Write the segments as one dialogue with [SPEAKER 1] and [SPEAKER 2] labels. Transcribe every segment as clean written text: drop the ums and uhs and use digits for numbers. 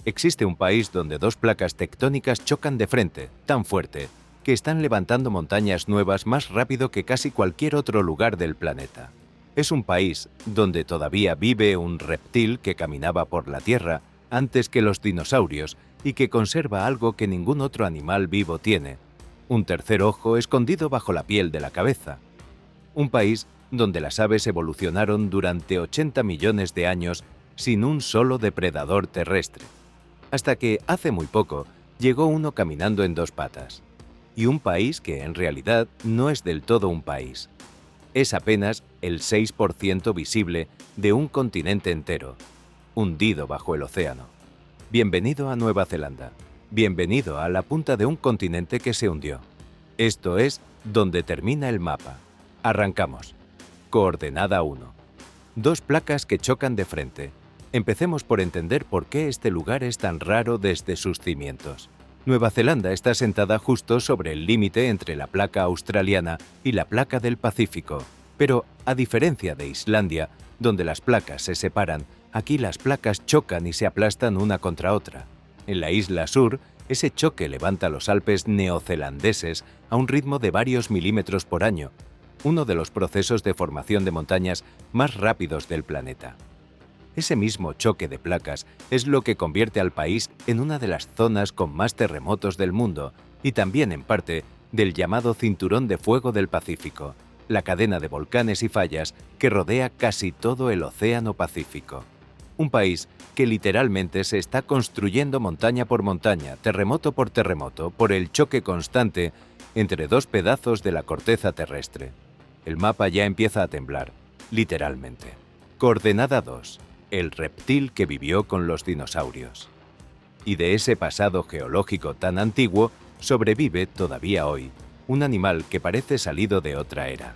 [SPEAKER 1] Existe un país donde dos placas tectónicas chocan de frente, tan fuerte, que están levantando montañas nuevas más rápido que casi cualquier otro lugar del planeta. Es un país donde todavía vive un reptil que caminaba por la Tierra antes que los dinosaurios y que conserva algo que ningún otro animal vivo tiene: un tercer ojo escondido bajo la piel de la cabeza. Un país donde las aves evolucionaron durante 80 millones de años sin un solo depredador terrestre, hasta que hace muy poco llegó uno caminando en dos patas. Y un país que en realidad no es del todo un país. Es apenas el 6% visible de un continente entero, hundido bajo el océano. Bienvenido a Nueva Zelanda. Bienvenido a la punta de un continente que se hundió. Esto es donde termina el mapa. Arrancamos. Coordenada 1. Dos placas que chocan de frente. Empecemos por entender por qué este lugar es tan raro desde sus cimientos. Nueva Zelanda está sentada justo sobre el límite entre la placa australiana y la placa del Pacífico. Pero, a diferencia de Islandia, donde las placas se separan, aquí las placas chocan y se aplastan una contra otra. En la isla sur, ese choque levanta los Alpes neozelandeses a un ritmo de varios milímetros por año, uno de los procesos de formación de montañas más rápidos del planeta. Ese mismo choque de placas es lo que convierte al país en una de las zonas con más terremotos del mundo y también, en parte, del llamado Cinturón de Fuego del Pacífico, la cadena de volcanes y fallas que rodea casi todo el Océano Pacífico. Un país que literalmente se está construyendo montaña por montaña, terremoto por terremoto, por el choque constante entre dos pedazos de la corteza terrestre. El mapa ya empieza a temblar, literalmente. Coordenada 2. El reptil que vivió con los dinosaurios. Y de ese pasado geológico tan antiguo sobrevive todavía hoy un animal que parece salido de otra era.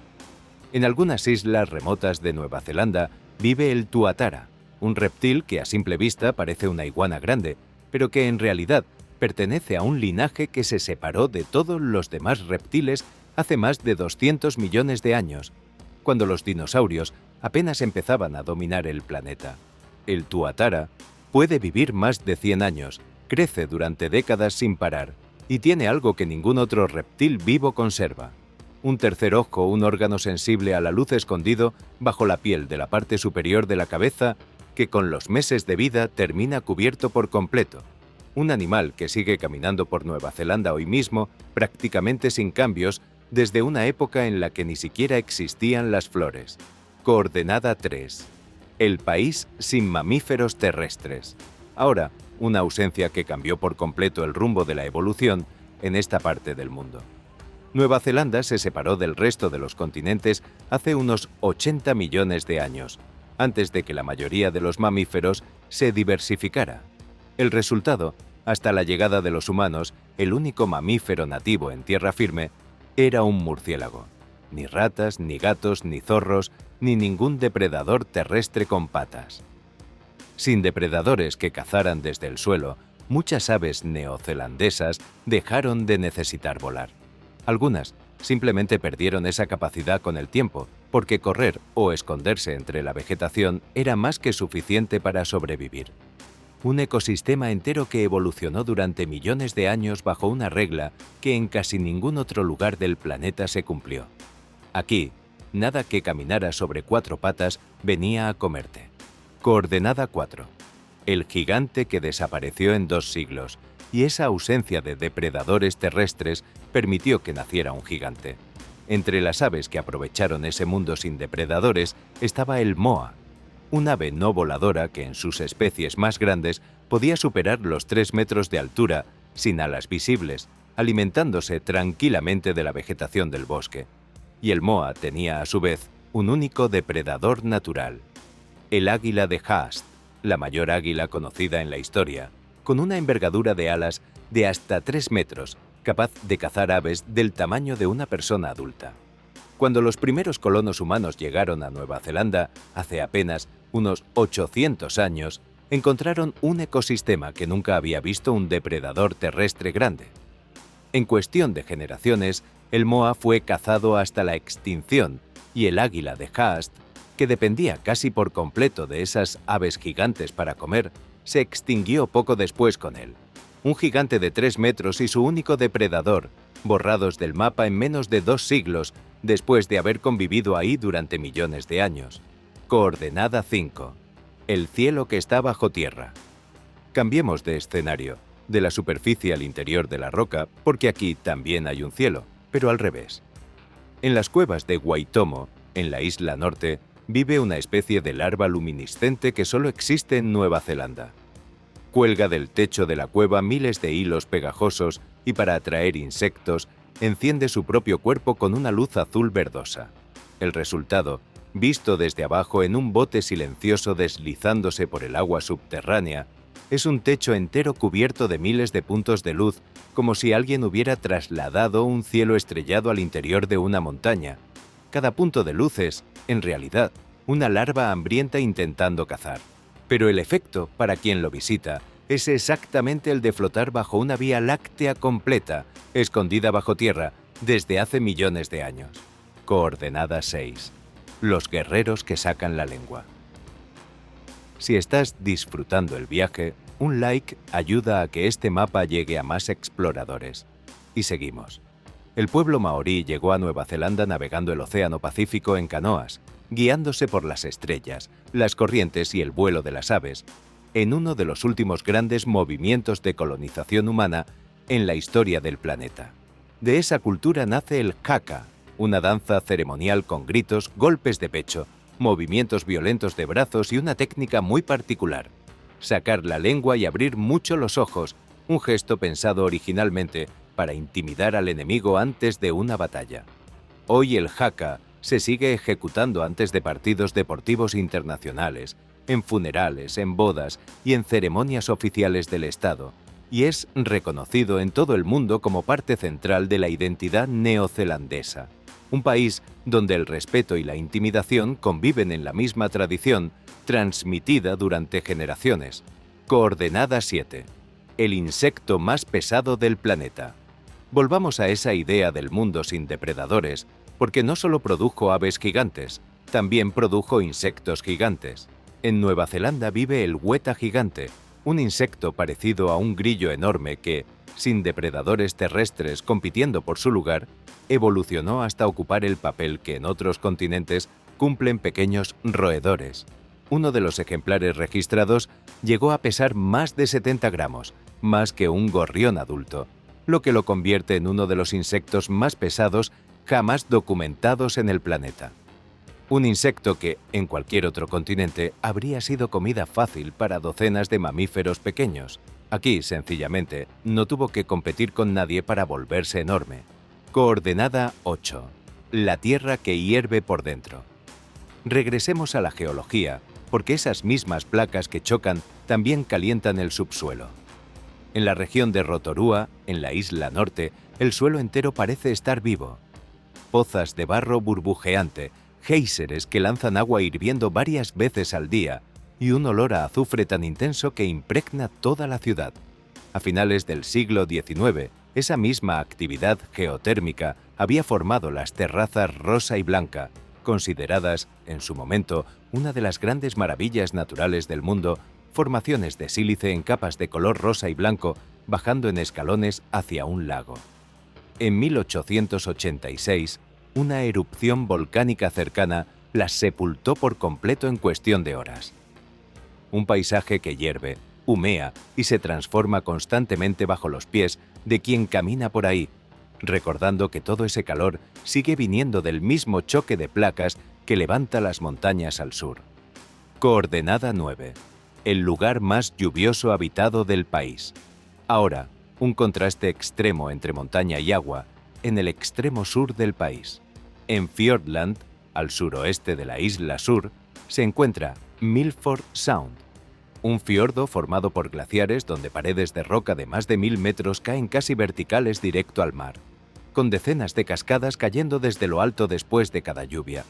[SPEAKER 1] En algunas islas remotas de Nueva Zelanda vive el tuatara, un reptil que a simple vista parece una iguana grande, pero que en realidad pertenece a un linaje que se separó de todos los demás reptiles hace más de 200 millones de años, cuando los dinosaurios apenas empezaban a dominar el planeta. El tuatara puede vivir más de 100 años, crece durante décadas sin parar y tiene algo que ningún otro reptil vivo conserva: un tercer ojo, un órgano sensible a la luz escondido bajo la piel de la parte superior de la cabeza que con los meses de vida termina cubierto por completo. Un animal que sigue caminando por Nueva Zelanda hoy mismo prácticamente sin cambios desde una época en la que ni siquiera existían las flores. Coordenada 3. El país sin mamíferos terrestres. Ahora, una ausencia que cambió por completo el rumbo de la evolución en esta parte del mundo. Nueva Zelanda se separó del resto de los continentes hace unos 80 millones de años, antes de que la mayoría de los mamíferos se diversificara. El resultado, hasta la llegada de los humanos, el único mamífero nativo en tierra firme era un murciélago. Ni ratas, ni gatos, ni zorros, ni ningún depredador terrestre con patas. Sin depredadores que cazaran desde el suelo, muchas aves neozelandesas dejaron de necesitar volar. Algunas simplemente perdieron esa capacidad con el tiempo, porque correr o esconderse entre la vegetación era más que suficiente para sobrevivir. Un ecosistema entero que evolucionó durante millones de años bajo una regla que en casi ningún otro lugar del planeta se cumplió. Aquí, nada que caminara sobre cuatro patas venía a comerte. Coordenada 4. El gigante que desapareció en 2 siglos, y esa ausencia de depredadores terrestres permitió que naciera un gigante. Entre las aves que aprovecharon ese mundo sin depredadores estaba el moa, un ave no voladora que en sus especies más grandes podía superar los 3 metros de altura, sin alas visibles, alimentándose tranquilamente de la vegetación del bosque. Y el moa tenía a su vez un único depredador natural: el águila de Haast, la mayor águila conocida en la historia, con una envergadura de alas de hasta 3 metros, capaz de cazar aves del tamaño de una persona adulta. Cuando los primeros colonos humanos llegaron a Nueva Zelanda, hace apenas unos 800 años, encontraron un ecosistema que nunca había visto un depredador terrestre grande. En cuestión de generaciones, el moa fue cazado hasta la extinción y el águila de Haast, que dependía casi por completo de esas aves gigantes para comer, se extinguió poco después con él. Un gigante de 3 metros y su único depredador, borrados del mapa en menos de 2 siglos, después de haber convivido ahí durante millones de años. Coordenada 5. El cielo que está bajo tierra. Cambiemos de escenario, de la superficie al interior de la roca, porque aquí también hay un cielo, pero al revés. En las cuevas de Waitomo, en la isla norte, vive una especie de larva luminiscente que solo existe en Nueva Zelanda. Cuelga del techo de la cueva miles de hilos pegajosos y para atraer insectos, enciende su propio cuerpo con una luz azul verdosa. El resultado, visto desde abajo en un bote silencioso deslizándose por el agua subterránea, es un techo entero cubierto de miles de puntos de luz, como si alguien hubiera trasladado un cielo estrellado al interior de una montaña. Cada punto de luz es, en realidad, una larva hambrienta intentando cazar. Pero el efecto, para quien lo visita, es exactamente el de flotar bajo una vía láctea completa, escondida bajo tierra, desde hace millones de años. Coordenada 6. Los guerreros que sacan la lengua. Si estás disfrutando el viaje, un like ayuda a que este mapa llegue a más exploradores. Y seguimos. El pueblo maorí llegó a Nueva Zelanda navegando el Océano Pacífico en canoas, guiándose por las estrellas, las corrientes y el vuelo de las aves, en uno de los últimos grandes movimientos de colonización humana en la historia del planeta. De esa cultura nace el haka, una danza ceremonial con gritos, golpes de pecho, movimientos violentos de brazos y una técnica muy particular: sacar la lengua y abrir mucho los ojos, un gesto pensado originalmente para intimidar al enemigo antes de una batalla. Hoy el haka se sigue ejecutando antes de partidos deportivos internacionales, en funerales, en bodas y en ceremonias oficiales del Estado, y es reconocido en todo el mundo como parte central de la identidad neozelandesa, un país donde el respeto y la intimidación conviven en la misma tradición, transmitida durante generaciones. Coordenada 7. El insecto más pesado del planeta. Volvamos a esa idea del mundo sin depredadores, porque no solo produjo aves gigantes, también produjo insectos gigantes. En Nueva Zelanda vive el hueta gigante, un insecto parecido a un grillo enorme que, sin depredadores terrestres compitiendo por su lugar, evolucionó hasta ocupar el papel que en otros continentes cumplen pequeños roedores. Uno de los ejemplares registrados llegó a pesar más de 70 gramos, más que un gorrión adulto, lo que lo convierte en uno de los insectos más pesados jamás documentados en el planeta. Un insecto que, en cualquier otro continente, habría sido comida fácil para docenas de mamíferos pequeños. Aquí, sencillamente, no tuvo que competir con nadie para volverse enorme. Coordenada 8. La tierra que hierve por dentro. Regresemos a la geología, porque esas mismas placas que chocan también calientan el subsuelo. En la región de Rotorua, en la isla norte, el suelo entero parece estar vivo. Pozas de barro burbujeante, géiseres que lanzan agua hirviendo varias veces al día y un olor a azufre tan intenso que impregna toda la ciudad. A finales del siglo XIX, esa misma actividad geotérmica había formado las terrazas rosa y blanca, consideradas, en su momento, una de las grandes maravillas naturales del mundo, formaciones de sílice en capas de color rosa y blanco bajando en escalones hacia un lago. En 1886, una erupción volcánica cercana las sepultó por completo en cuestión de horas. Un paisaje que hierve, humea y se transforma constantemente bajo los pies de quien camina por ahí, recordando que todo ese calor sigue viniendo del mismo choque de placas que levanta las montañas al sur. Coordenada 9. El lugar más lluvioso habitado del país. Ahora, un contraste extremo entre montaña y agua en el extremo sur del país. En Fiordland, al suroeste de la isla Sur, se encuentra Milford Sound, un fiordo formado por glaciares donde paredes de roca de más de 1000 metros caen casi verticales directo al mar, con decenas de cascadas cayendo desde lo alto después de cada lluvia.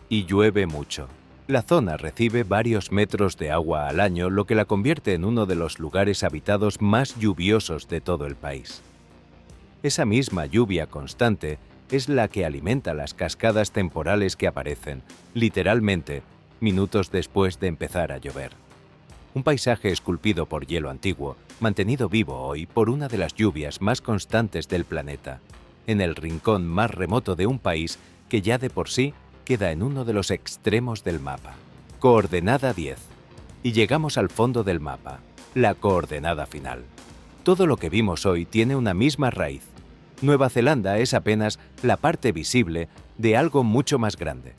[SPEAKER 1] Y llueve mucho. La zona recibe varios metros de agua al año, lo que la convierte en uno de los lugares habitados más lluviosos de todo el país. Esa misma lluvia constante es la que alimenta las cascadas temporales que aparecen, literalmente, minutos después de empezar a llover. Un paisaje esculpido por hielo antiguo, mantenido vivo hoy por una de las lluvias más constantes del planeta, en el rincón más remoto de un país que ya de por sí queda en uno de los extremos del mapa. Coordenada 10. Y llegamos al fondo del mapa, la coordenada final. Todo lo que vimos hoy tiene una misma raíz. Nueva Zelanda es apenas la parte visible de algo mucho más grande.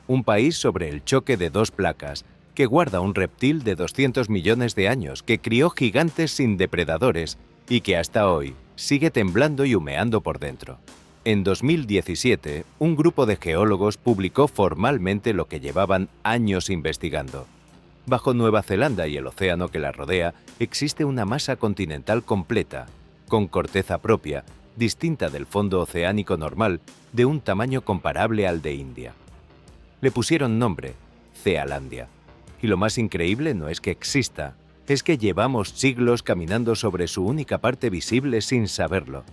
[SPEAKER 1] Un país sobre el choque de dos placas que guarda un reptil de 200 millones de años que crió gigantes sin depredadores y que hasta hoy sigue temblando y humeando por dentro. En 2017, un grupo de geólogos publicó formalmente lo que llevaban años investigando. Bajo Nueva Zelanda y el océano que la rodea existe una masa continental completa, con corteza propia, distinta del fondo oceánico normal, de un tamaño comparable al de India. Le pusieron nombre, Cealandia. Y lo más increíble no es que exista, es que llevamos siglos caminando sobre su única parte visible sin saberlo.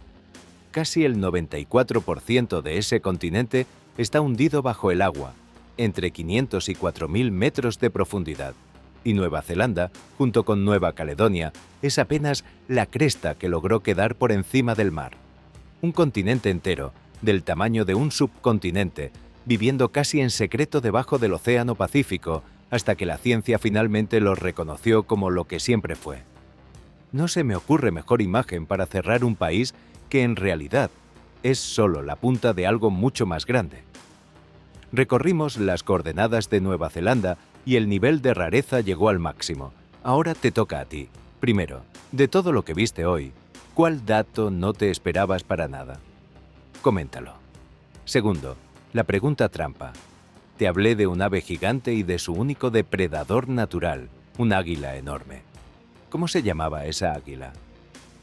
[SPEAKER 1] Casi el 94% de ese continente está hundido bajo el agua, entre 500 y 4.000 metros de profundidad. Y Nueva Zelanda, junto con Nueva Caledonia, es apenas la cresta que logró quedar por encima del mar. Un continente entero, del tamaño de un subcontinente, viviendo casi en secreto debajo del Océano Pacífico, hasta que la ciencia finalmente los reconoció como lo que siempre fue. No se me ocurre mejor imagen para cerrar un país que en realidad es solo la punta de algo mucho más grande. Recorrimos las coordenadas de Nueva Zelanda y el nivel de rareza llegó al máximo. Ahora te toca a ti. Primero, de todo lo que viste hoy, ¿cuál dato no te esperabas para nada? Coméntalo. Segundo, la pregunta trampa. Te hablé de un ave gigante y de su único depredador natural, un águila enorme. ¿Cómo se llamaba esa águila?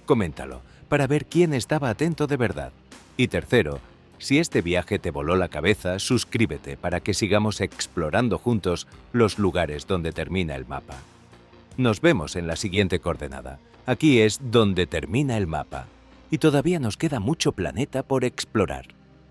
[SPEAKER 1] Coméntalo, para ver quién estaba atento de verdad. Y tercero, si este viaje te voló la cabeza, suscríbete para que sigamos explorando juntos los lugares donde termina el mapa. Nos vemos en la siguiente coordenada. Aquí es donde termina el mapa. Y todavía nos queda mucho planeta por explorar.